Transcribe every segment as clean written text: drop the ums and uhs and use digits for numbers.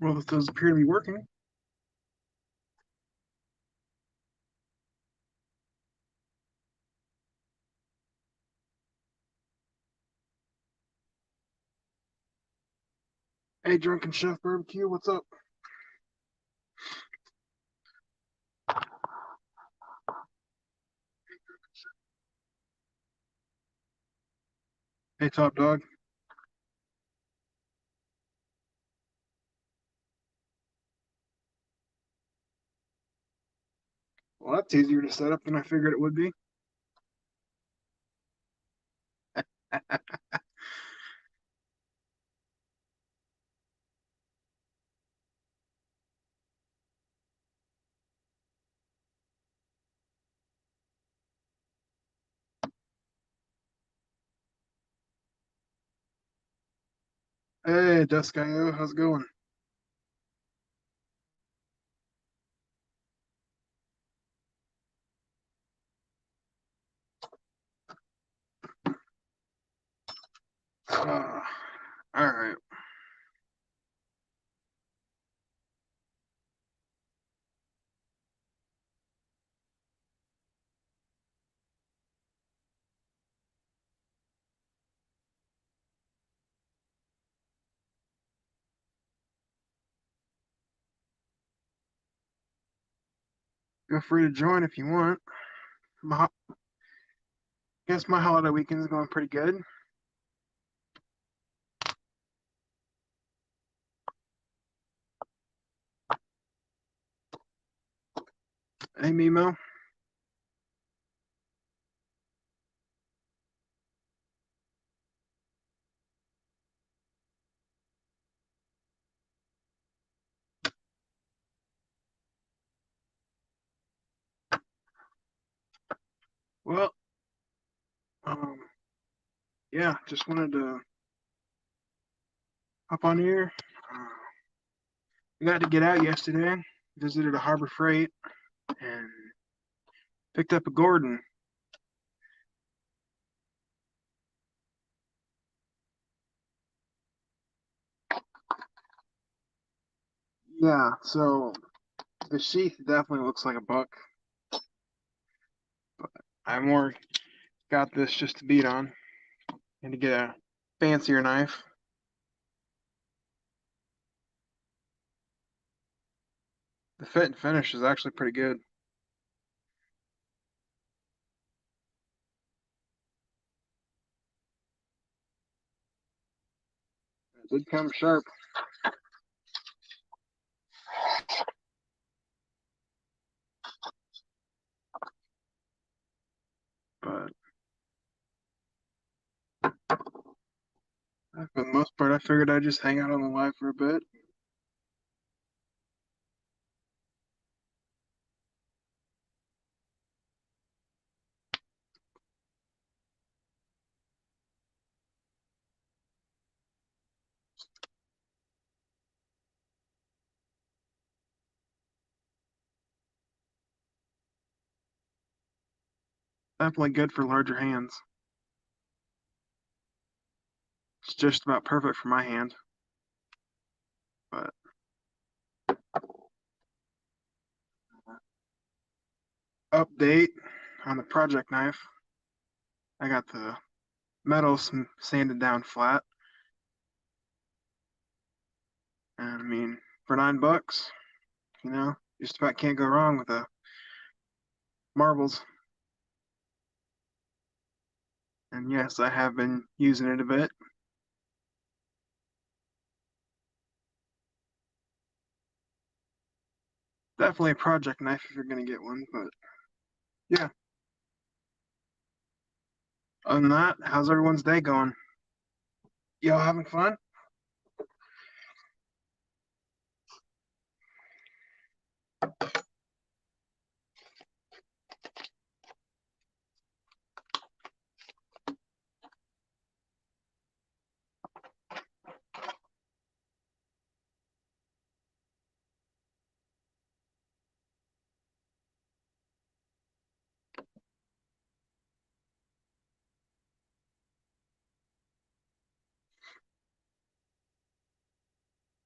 Well, this does appear to be working. Hey, Drunken Chef Barbecue, what's up? Hey, Top Dog. Well, that's easier to set up than I figured it would be. Hey, Dusk.io, how's it going? Uh, all right. Feel free to join if you want. My, guess my holiday weekend is going pretty good. Hey, Mimo. Well, um, yeah, just wanted to hop on here. Uh, I got to get out yesterday. Visited a Harbor Freight and picked up a Gordon. Yeah, so the sheath definitely looks like a buck. I more got this just to beat on and to get a fancier knife. The fit and finish is actually pretty good. It did come sharp, but for the most part, I figured I'd just hang out on the live for a bit. Definitely good for larger hands. It's just about perfect for my hand. But update on the project knife. I got the metal sanded down flat. And I mean, for $9, just about can't go wrong with the marbles. And yes, I have been using it a bit. Definitely a project knife if you're gonna get one, but yeah. Other than that, how's everyone's day going? Y'all having fun?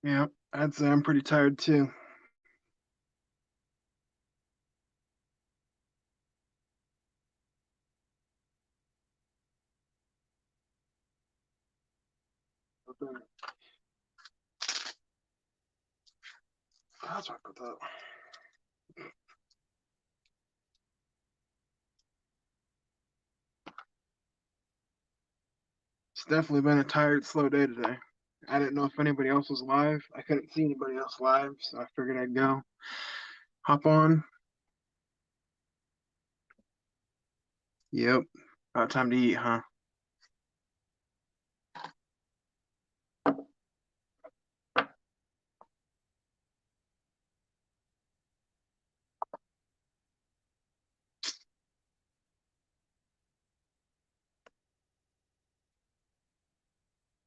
Yeah, I'd say I'm pretty tired too. That's what I put that. It's definitely been a tired, slow day today. I didn't know if anybody else was live. I couldn't see anybody else live, so I figured I'd go hop on. Yep, about time to eat, huh?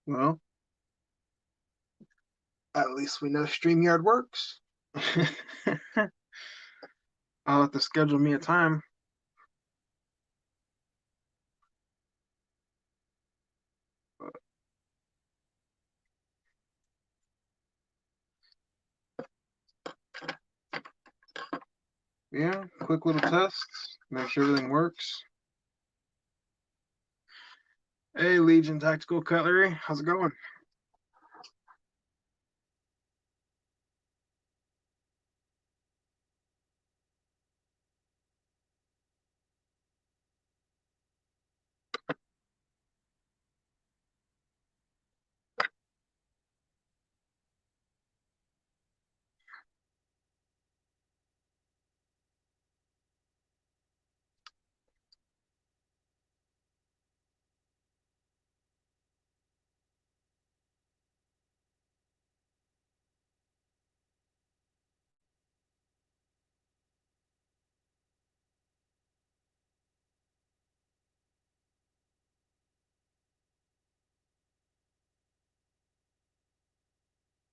Well, at least we know StreamYard works. I'll have to schedule me a time. Yeah, quick little tests, make sure everything works. Hey, Legion Tactical Cutlery, how's it going?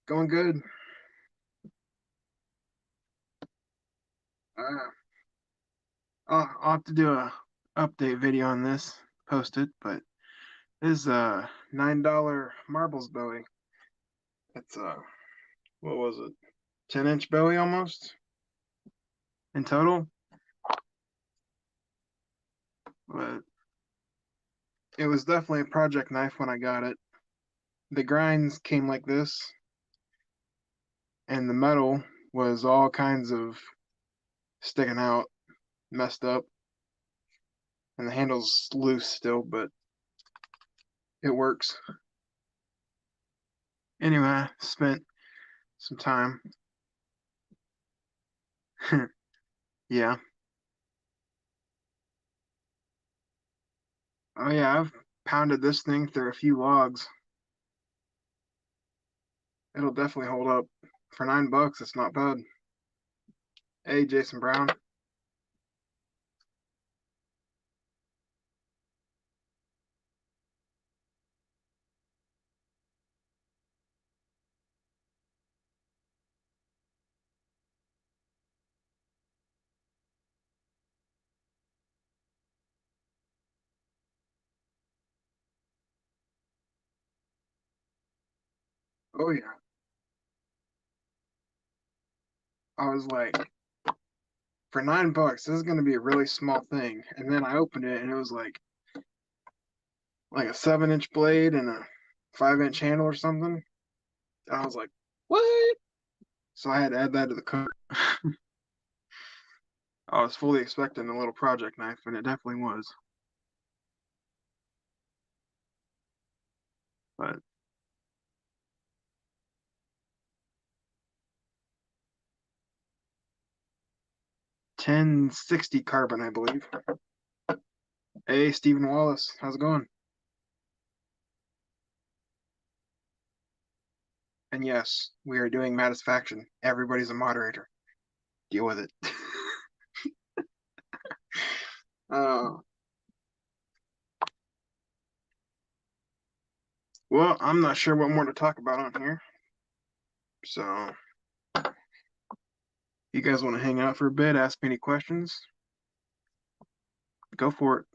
Going good. Uh, I'll have to do a update video on this, post it, but this is a $9 marbles Bowie. It's what was it? 10-inch Bowie almost in total. But it was definitely a project knife when I got it. The grinds came like this, and the metal was all kinds of sticking out, messed up, and the handle's loose still, but it works. Anyway, I spent some time. Yeah. Oh yeah, I've pounded this thing through a few logs. It'll definitely hold up. For $9, it's not bad. Hey, Jason Brown. Oh yeah. I was like, for $9, this is gonna be a really small thing. And then I opened it and it was like a 7-inch blade and a 5-inch handle or something. And I was like, what? So I had to add that to the cart. I was fully expecting a little project knife, and it definitely was. But 1060 carbon, I believe. Hey, Stephen Wallace, how's it going? And yes, we are doing Faction. Everybody's a moderator. Deal with it. uh, well, I'm not sure what more to talk about on here. So, you guys want to hang out for a bit, ask me any questions? Go for it.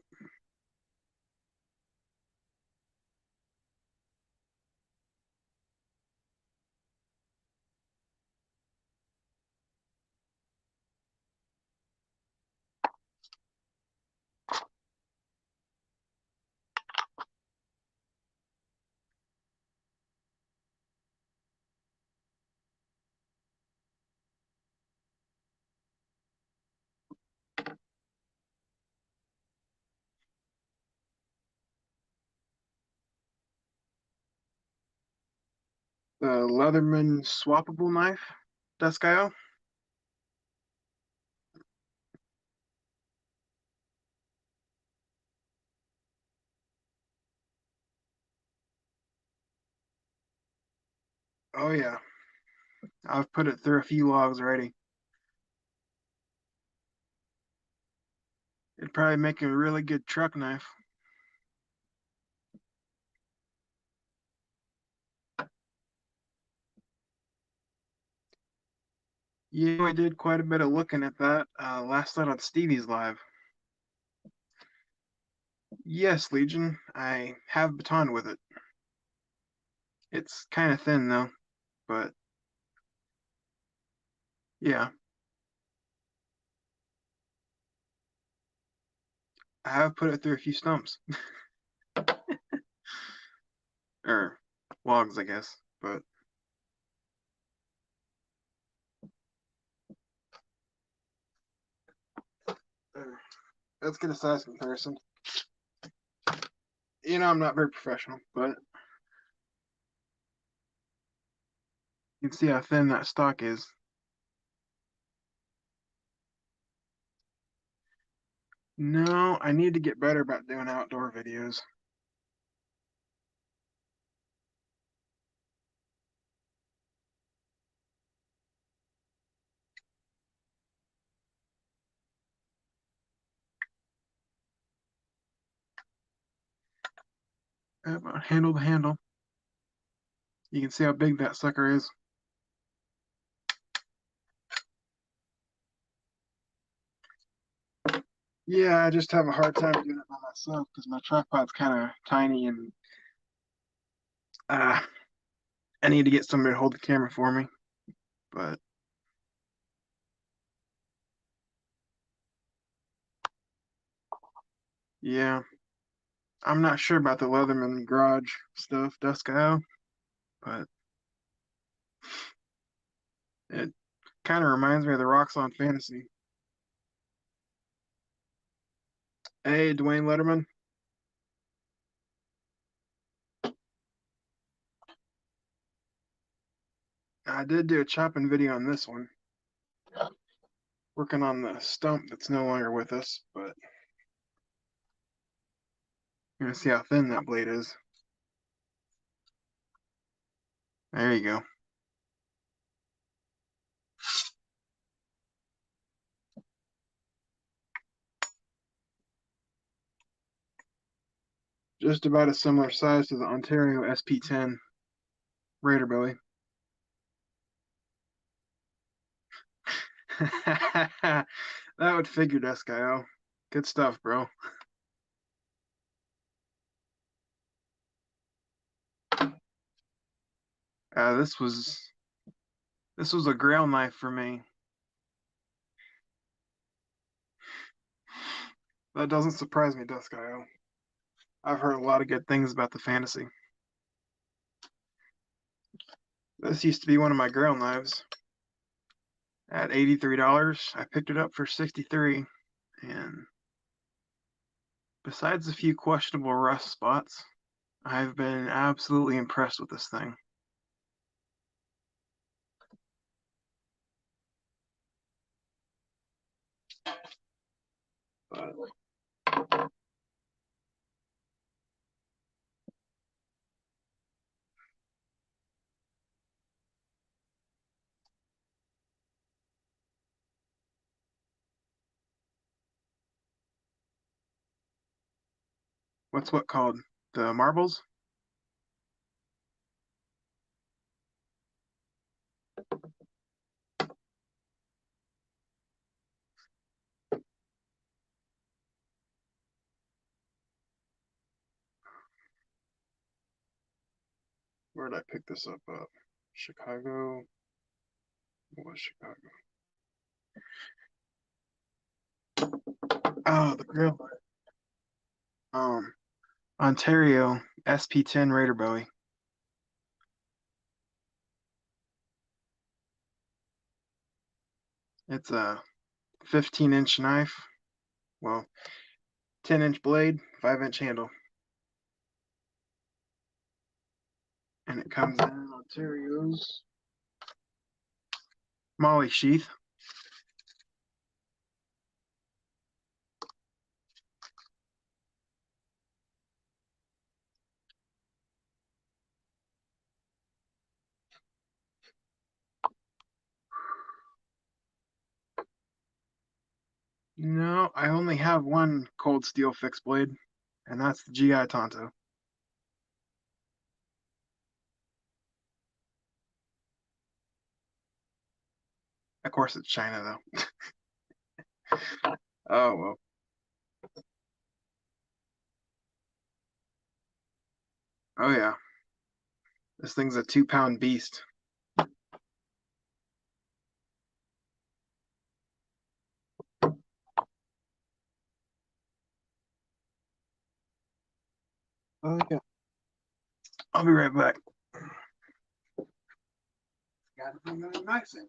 The Leatherman swappable knife, Dusk.io. Oh yeah, I've put it through a few logs already. It'd probably make a really good truck knife. Yeah, I did quite a bit of looking at that last night on Stevie's live. Yes, Legion, I have baton with it. It's kind of thin though, but yeah, I have put it through a few stumps or logs, I guess. But let's get a size comparison. You know, I'm not very professional, but you can see how thin that stock is. No, I need to get better about doing outdoor videos. Handle to handle. You can see how big that sucker is. Yeah, I just have a hard time doing it by myself because my tripod's kind of tiny and uh, I need to get somebody to hold the camera for me. But yeah, I'm not sure about the Leatherman garage stuff, Dusk.io, but it kind of reminds me of the Roxxon Fantasy. Hey, Dwayne Letterman. I did do a chopping video on this one, working on the stump that's no longer with us, but you're gonna see how thin that blade is. There you go. Just about a similar size to the Ontario SP10 Raider Belly. That would figure, Dusk.io. Good stuff, bro. This was a grail knife for me. That doesn't surprise me, Dusk.io. I've heard a lot of good things about the Fantasy. This used to be one of my grail knives. At $83, I picked it up for 63, and besides a few questionable rust spots, I've been absolutely impressed with this thing. But what called? The marbles? Where did I pick this up? Chicago. What was Chicago? Oh, the grill. Ontario SP10 Raider Bowie. It's a 15-inch knife. Well, 10-inch blade, 5-inch handle. And it comes in on Ontario's Molly sheath. No, I only have one cold steel fixed blade, and that's the GI Tonto. Of course, it's China, though. Oh, well. Oh, yeah. This thing's a 2-pound beast. Oh, yeah. I'll be right back. Gotta bring the knives in.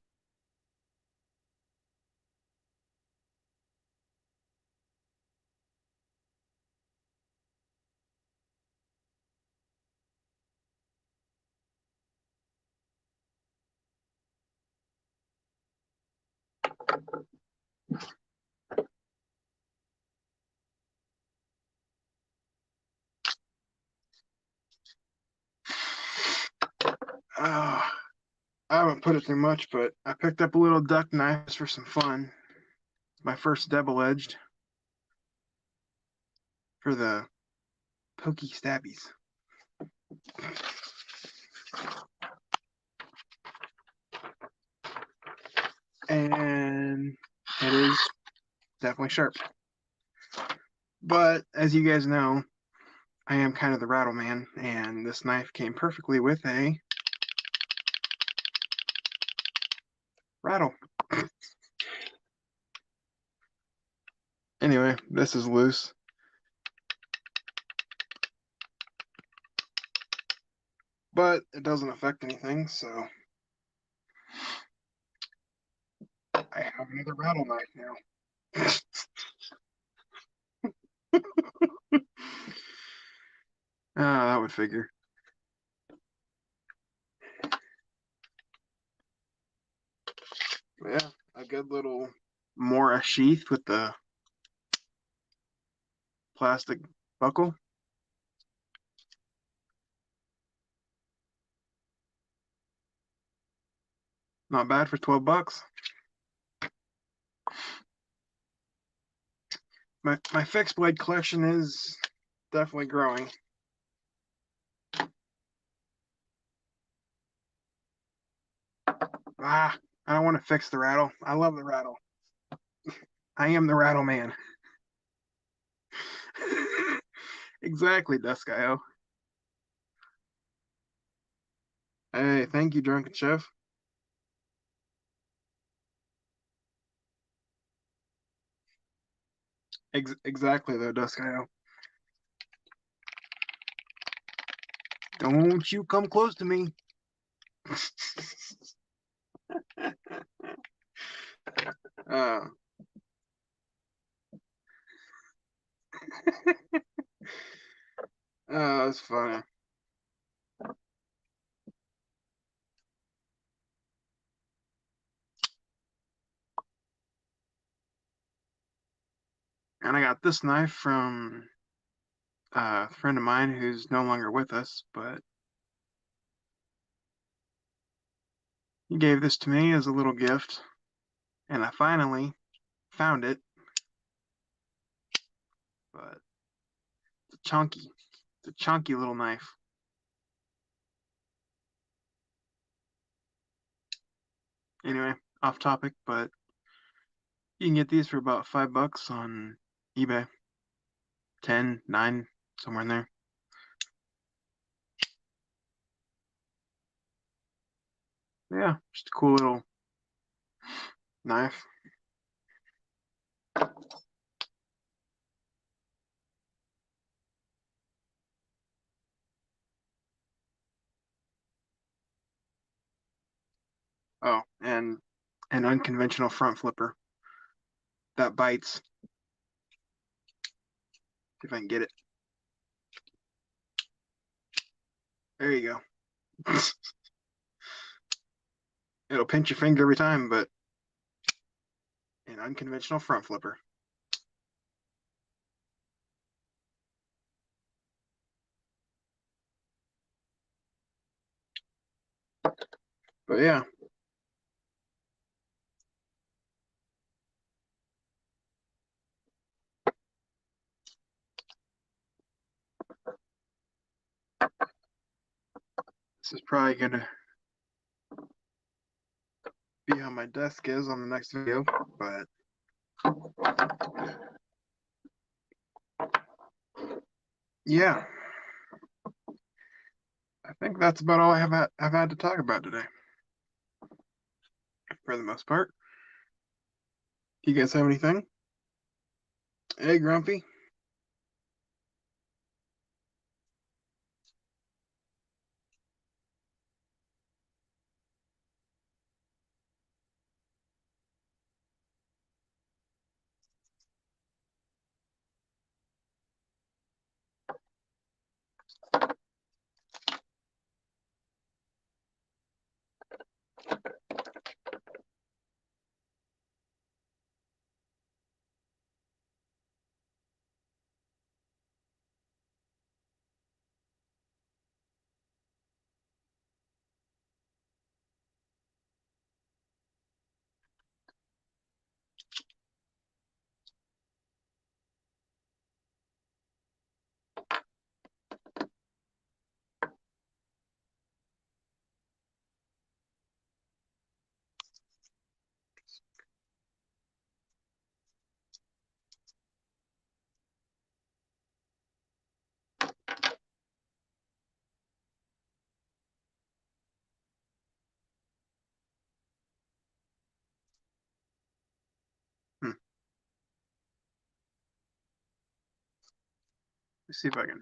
I haven't put it through much, but I picked up a little duck knife for some fun. My first double-edged for the pokey stabbies. And it is definitely sharp. But as you guys know, I am kind of the rattle man, and this knife came perfectly with a rattle. Anyway, this is loose. But it doesn't affect anything, so I have another rattle knife now. That would figure. Yeah, a good little Mora sheath with the plastic buckle. Not bad for 12 bucks. My fixed blade collection is definitely growing. I don't want to fix the rattle. I love the rattle. I am the rattle man. Exactly, Dusk.io. Hey, thank you, Drunken Chef. Exactly, though, Dusk.io. Don't you come close to me. uh, that's funny. And I got this knife from a friend of mine who's no longer with us, but he gave this to me as a little gift, and I finally found it. But it's a chunky little knife. Anyway, off topic, but you can get these for about $5 on eBay. 10, 9, somewhere in there. Yeah, just a cool little knife. Oh, and an unconventional front flipper that bites. If I can get it. There you go. It'll pinch your finger every time, but an unconventional front flipper. But yeah, this is probably gonna be how my desk is on the next video, but yeah, I think that's about all I've had to talk about today, for the most part. You guys have anything? Hey, Grumpy. Let's see if I can.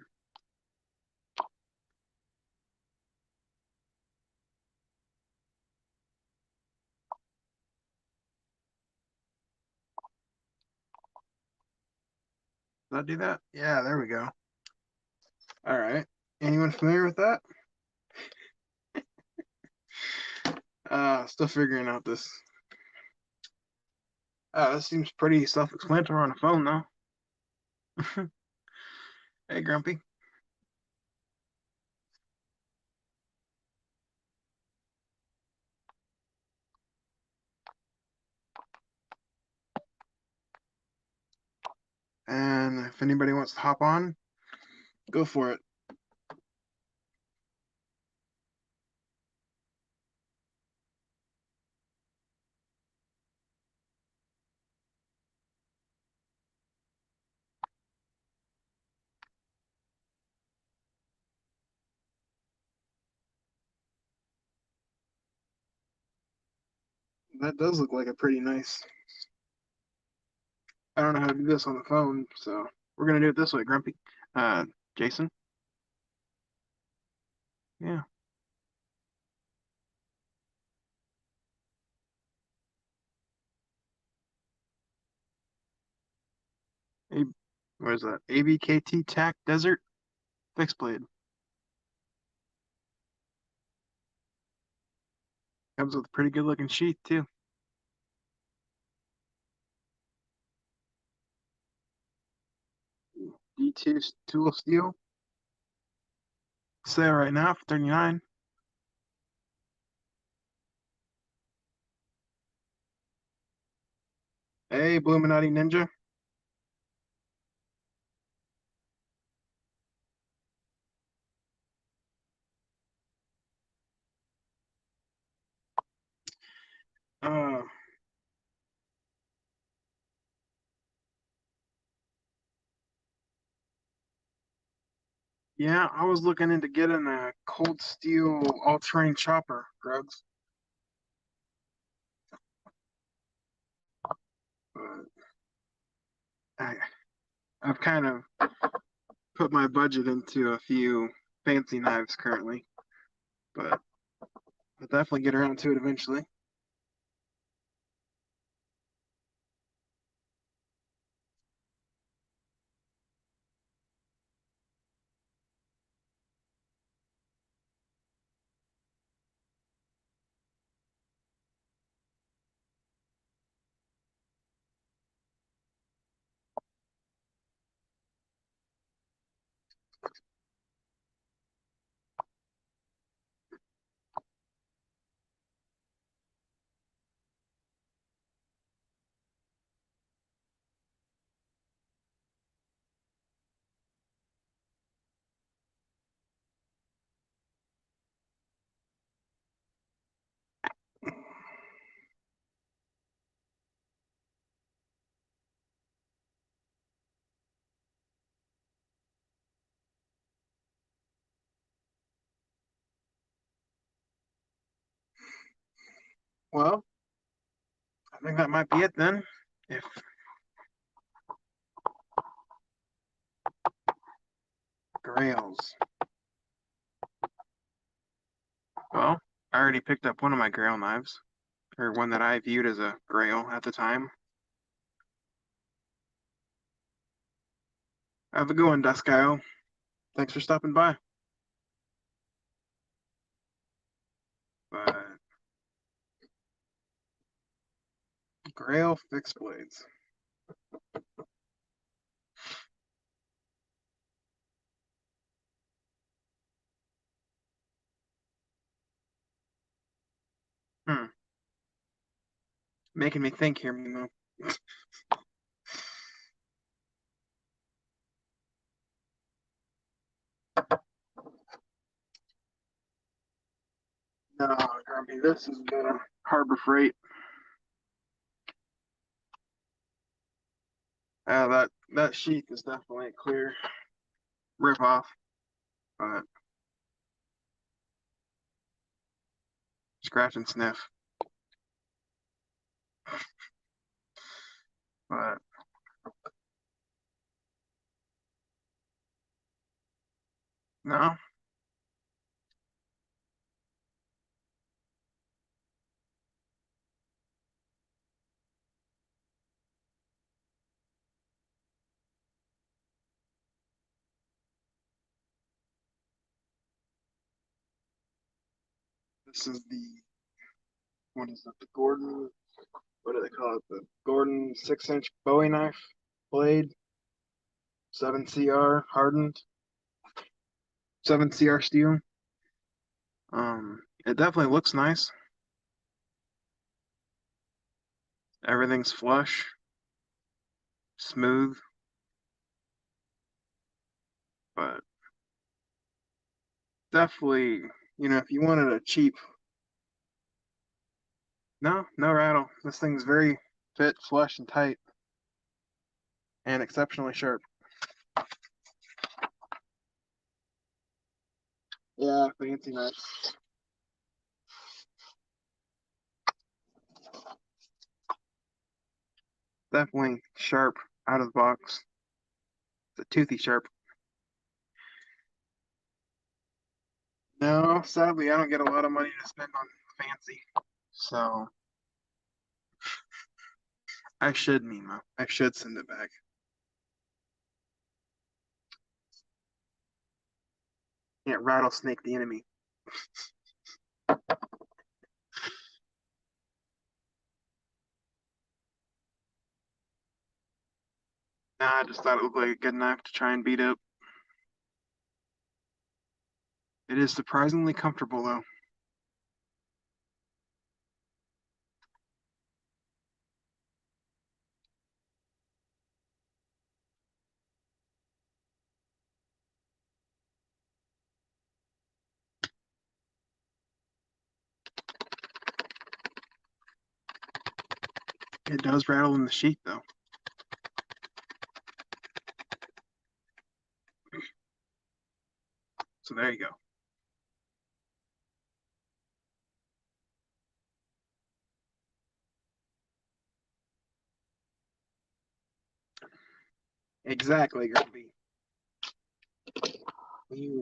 Did I do that? Yeah, there we go. All right. Anyone familiar with that? Still figuring out this. This seems pretty self-explanatory on a phone, though. Hey, Grumpy. And if anybody wants to hop on, go for it. That does look like a pretty nice. I don't know how to do this on the phone, so we're gonna do it this way, Grumpy. Uh, Jason. Yeah. A, what is that? ABKT Tac Desert Fixed Blade. Comes with a pretty good looking sheath too. D2 tool steel. Sale right now for 39. Hey, Bluminati Ninja. Uh, yeah, I was looking into getting a cold steel all-terrain chopper, Drugs, but I, I've kind of put my budget into a few fancy knives currently, but I'll definitely get around to it eventually. Well, I think that might be it then. If grails. Well, I already picked up one of my grail knives, or one that I viewed as a grail at the time. Have a good one, Duskyle. Thanks for stopping by. But grail fixed blades. Hmm. Making me think here, Mimo. No, Grumpy, this is the Harbor Freight. That sheath is definitely a clear rip off, but scratch and sniff. But no, this is the what is it? The Gordon. What do they call it? The Gordon 6-inch Bowie knife blade, 7CR hardened, 7CR steel. It definitely looks nice. Everything's flush, smooth, but definitely, if you wanted a cheap, no rattle. This thing's very fit, flush, and tight, and exceptionally sharp. Yeah, fancy knife. Definitely sharp out of the box. It's a toothy sharp. No, sadly, I don't get a lot of money to spend on fancy. So I should, Mimo. I should send it back. Can't rattlesnake the enemy. Nah, I just thought it looked like a good knife to try and beat up. It is surprisingly comfortable, though. It does rattle in the sheath, though. So there you go. Exactly, Grumpy. You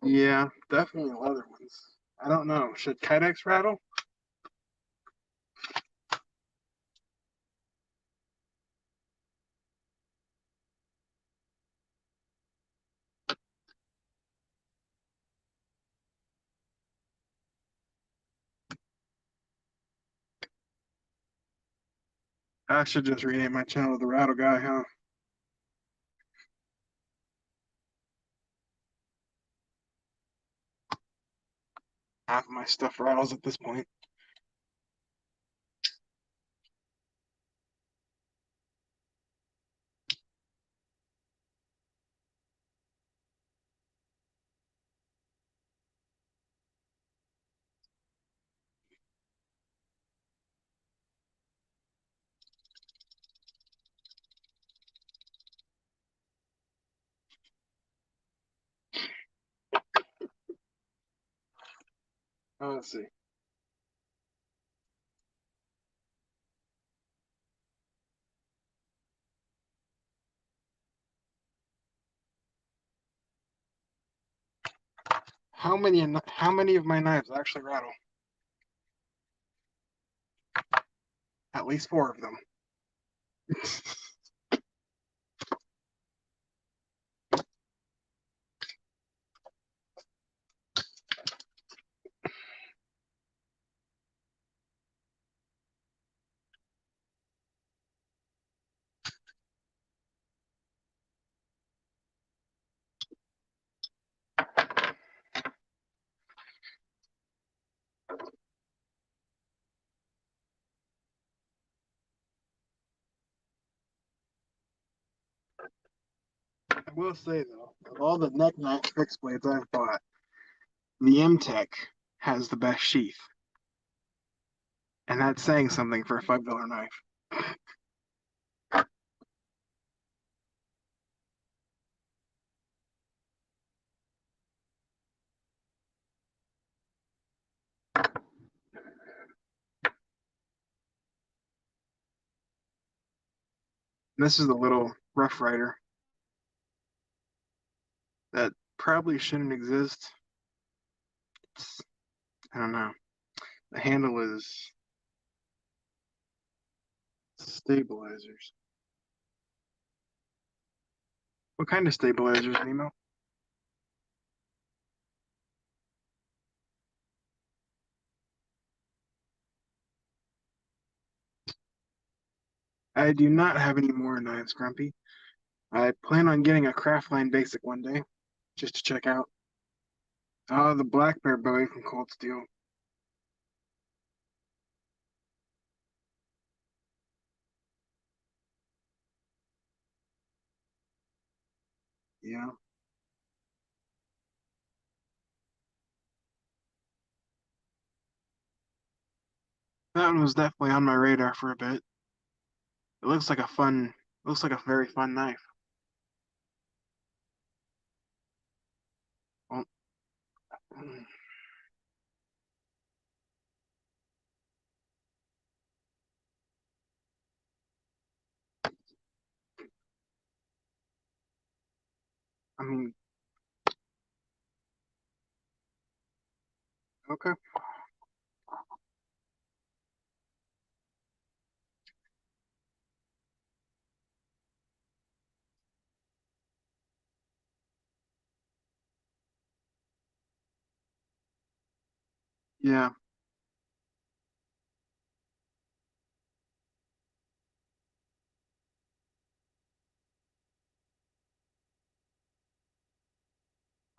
Yeah, definitely leather ones. I don't know. Should Kydex rattle? I should just rename my channel the Rattle Guy, huh? Half of my stuff rattles at this point. Oh, let's see. How many of my knives actually rattle? At least 4 of them. I will say though, of all the neck knife fixed blades I've bought, the M-Tech has the best sheath, and that's saying something for a $5 knife. And this is the little Rough Rider that probably shouldn't exist. It's, I don't know. The handle is stabilizers. What kind of stabilizers, Nemo? I do not have any more knives, Grumpy. I plan on getting a Craftline Basic one day, just to check out. The Black Bear Bowie from Cold Steel. Yeah, that one was definitely on my radar for a bit. It looks like a very fun knife. Well, I mean, okay. Yeah.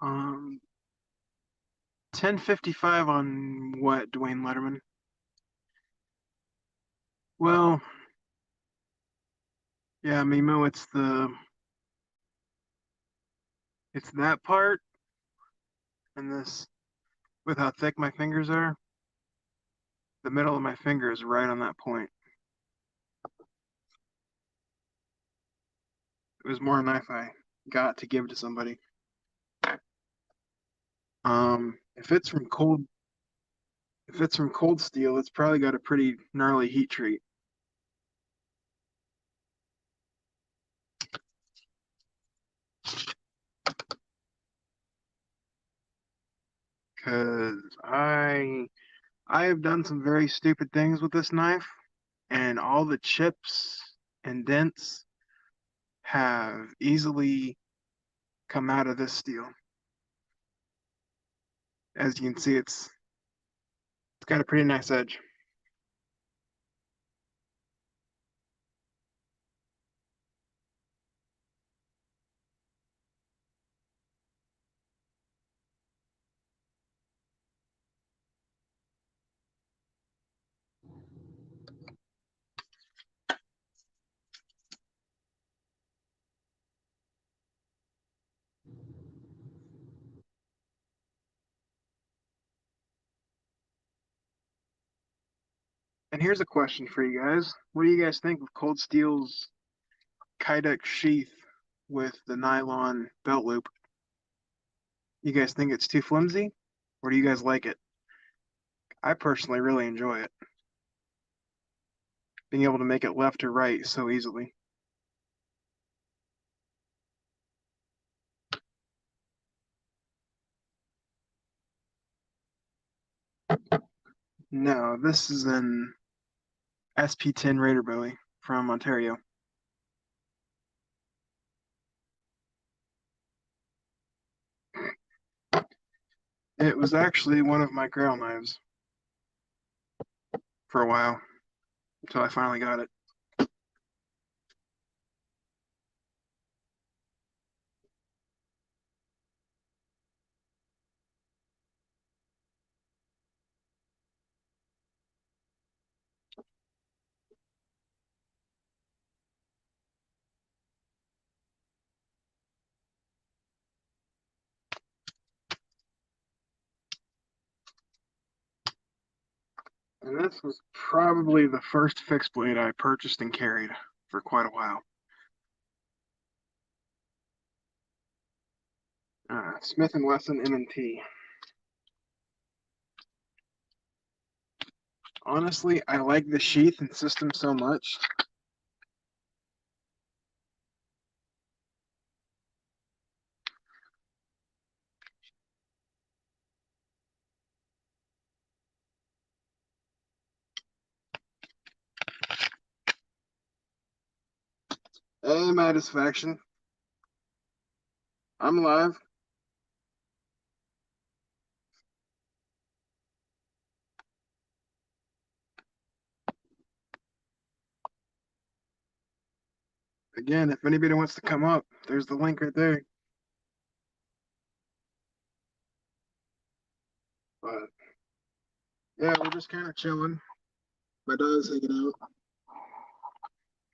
Um, 1055 on what, Dwayne Letterman? Well, yeah, Mimo, it's that part and this with how thick my fingers are. The middle of my finger is right on that point. It was more a knife I got to give to somebody. If it's from Cold Steel, it's probably got a pretty gnarly heat treat. Cause I have done some very stupid things with this knife, and all the chips and dents have easily come out of this steel. As you can see, it's got a pretty nice edge. And here's a question for you guys. What do you guys think of Cold Steel's Kydex sheath with the nylon belt loop? You guys think it's too flimsy, or do you guys like it? I personally really enjoy it. Being able to make it left or right so easily. No, this is an SP10 Raider Bowie from Ontario. It was actually one of my grail knives for a while until I finally got it. And this was probably the first fixed blade I purchased and carried for quite a while. Smith & Wesson M&T. Honestly, I like the sheath and system so much. Hey, Satisfaction. I'm live. Again, if anybody wants to come up, there's the link right there. But yeah, we're just kind of chilling. My dog's hanging out.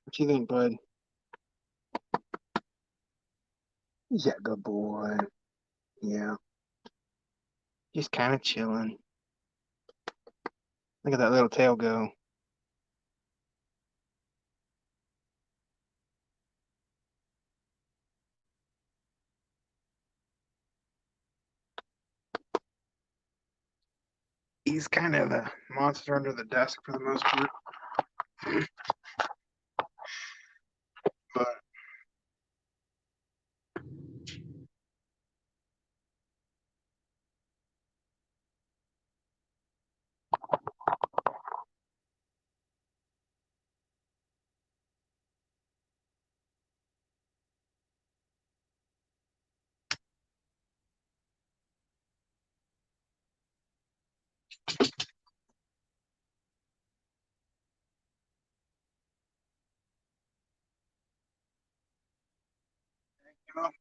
What you think, bud? Yeah, good boy. Yeah, just kind of chilling. Look at that little tail go. He's kind of the monster under the desk for the most part. But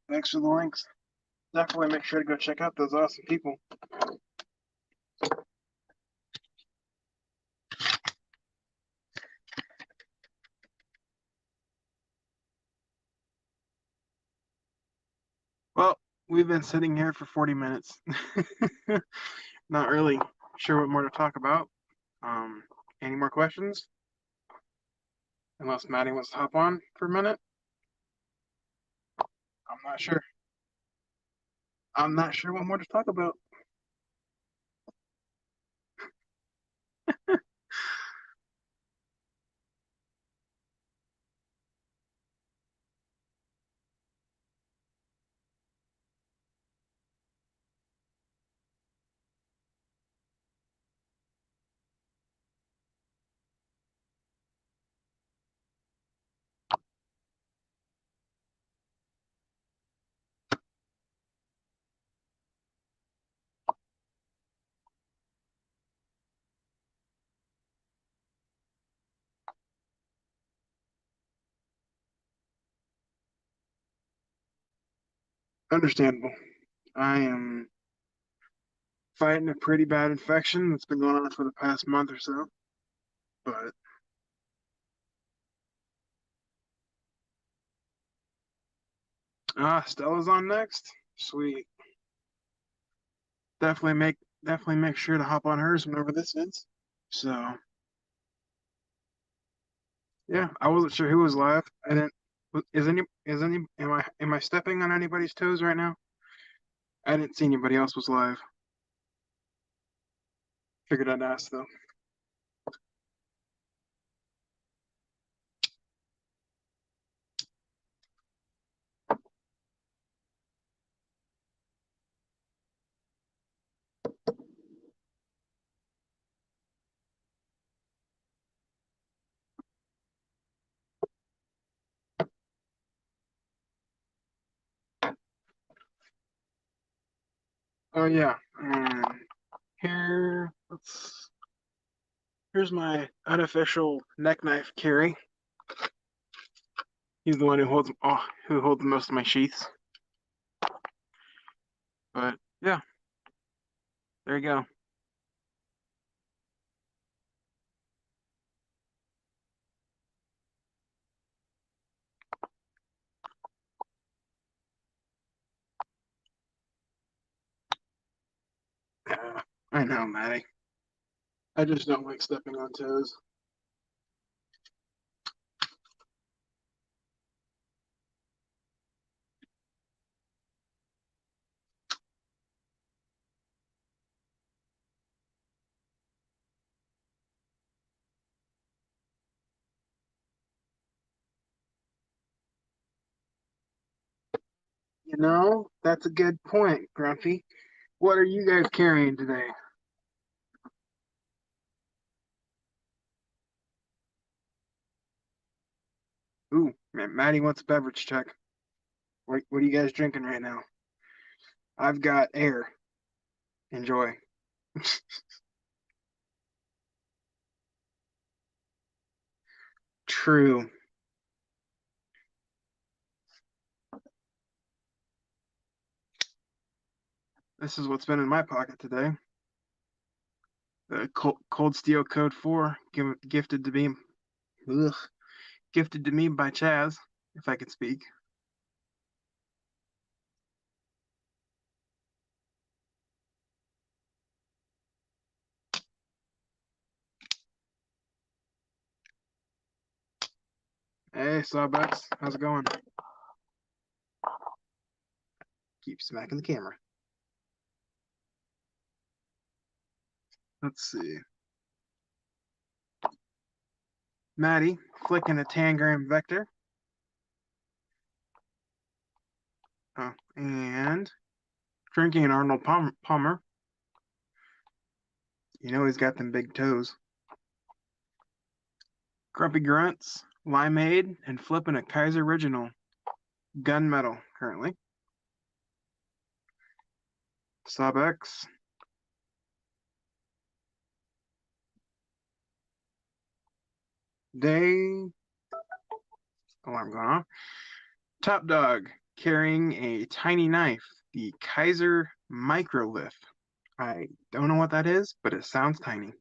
thanks for the links. Definitely make sure to go check out those awesome people. Well, we've been sitting here for 40 minutes. Not really sure what more to talk about. Any more questions? Unless Maddie wants to hop on for a minute. I'm not sure. I'm not sure what more to talk about. Understandable. I am fighting a pretty bad infection that's been going on for the past month or so. But Stella's on next. Sweet. Definitely make sure to hop on hers whenever this ends. So yeah, I wasn't sure who was live. I didn't. Am I stepping on anybody's toes right now? I didn't see anybody else was live. Figured I'd ask though. Oh yeah. Here, here's my unofficial neck knife carry. He's the one who holds most of my sheaths. But yeah, there you go. I know, Maddie. I just don't like stepping on toes. You know, that's a good point, Grumpy. What are you guys carrying today? Ooh, man, Maddie wants a beverage check. What are you guys drinking right now? I've got air. Enjoy. True. This is what's been in my pocket today. The Cold Steel Code 4 gifted to me. Ugh, gifted to me by Chaz, if I could speak. Hey, Sawbucks, how's it going? Keep smacking the camera. Let's see. Maddie flicking a Tangram Vector. Oh, and drinking an Arnold Palmer. You know he's got them big toes. Grumpy Grunts, Limeade, and flipping a Kaiser Original. Gunmetal currently. Sawbucks. Day. Alarm going off. Top Dog carrying a tiny knife, the Kaiser Microlith. I don't know what that is, but it sounds tiny.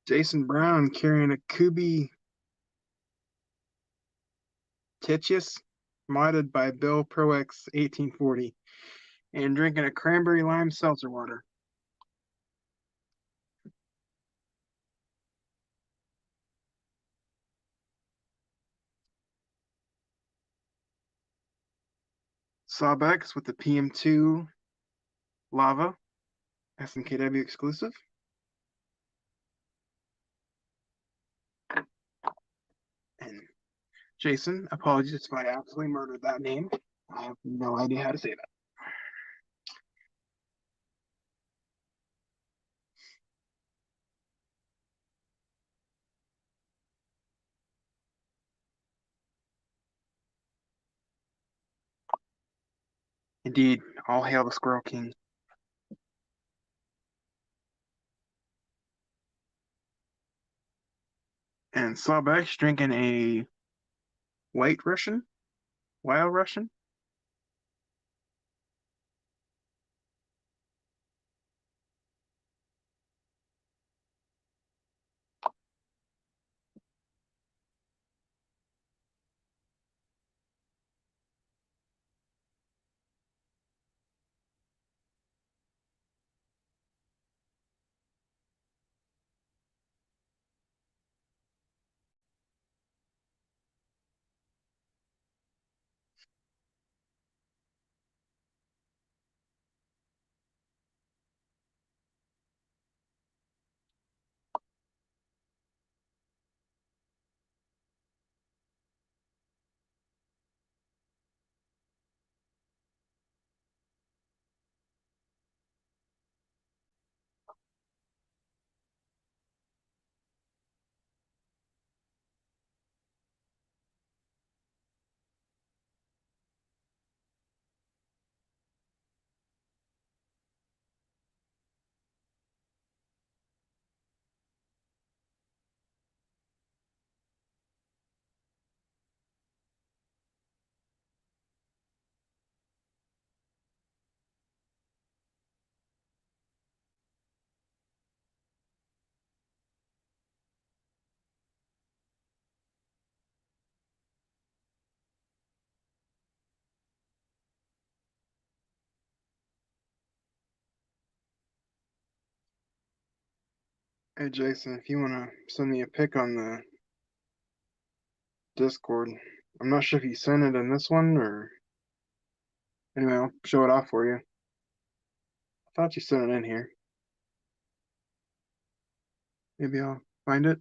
Jason Brown carrying a Kubi Titius, modded by Bill ProX 1840, and drinking a cranberry lime seltzer water. Sawbucks with the PM2 Lava, SMKW exclusive. And Jason, apologies if I absolutely murdered that name. I have no idea how to say that. Indeed, all hail the Squirrel King. And Sawbucks drinking a White Russian, Wild Russian. Hey Jason, if you wanna send me a pic on the Discord, I'm not sure if you sent it in this one or anyway, I'll show it off for you. I thought you sent it in here. Maybe I'll find it.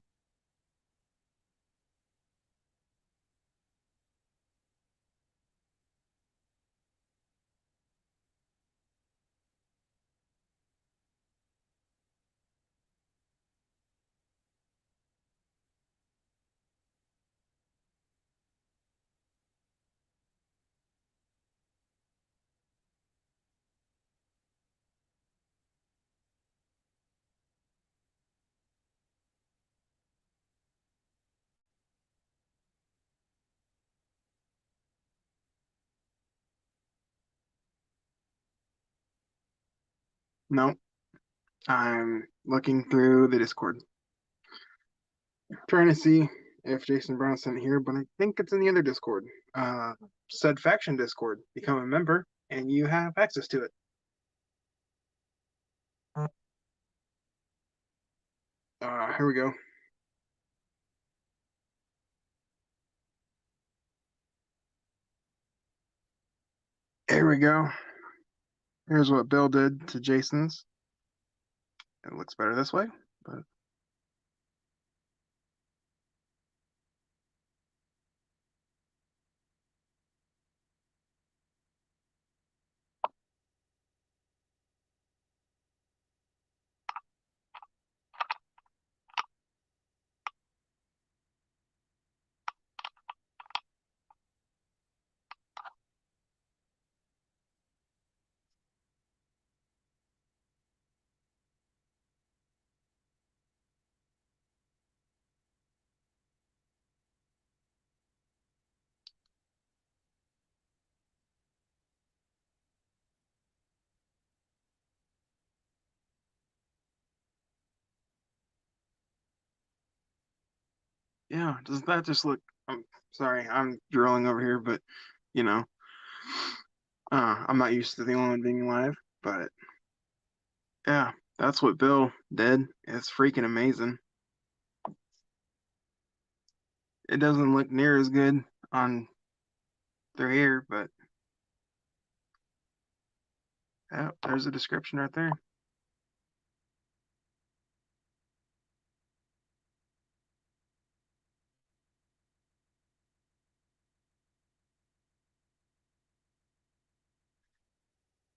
No, I'm looking through the Discord, trying to see if Jason Brown sent it here, but I think it's in the other Discord. Said faction Discord. Become a member, and you have access to it. Here we go. Here we go. Here's what Bill did to Jason's. It looks better this way, but yeah, does that just look? I'm sorry, I'm drilling over here, but you know, I'm not used to the only one being live, but yeah, that's what Bill did. It's freaking amazing. It doesn't look near as good on through here, but yeah, there's a description right there.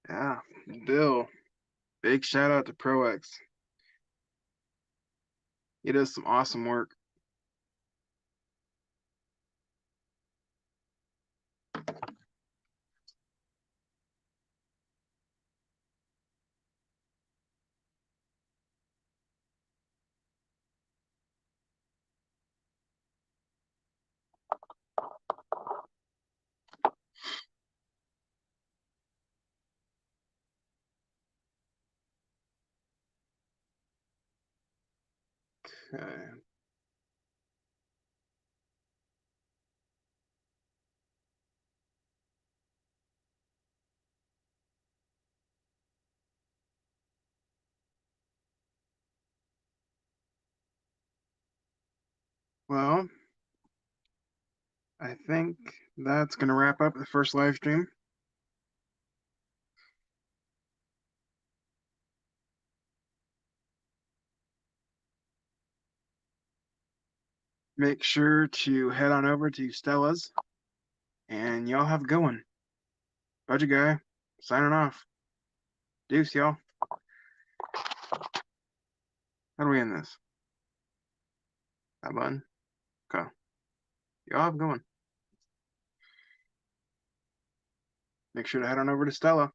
Yeah, Bill, big shout out to ProX. He does some awesome work. Okay. Well, I think that's gonna wrap up the first live stream. Make sure to head on over to Stella's, and y'all have a good one. Budget guy, signing off. Deuce, y'all. How do we end this? That button? Okay. Y'all have a good one. Make sure to head on over to Stella.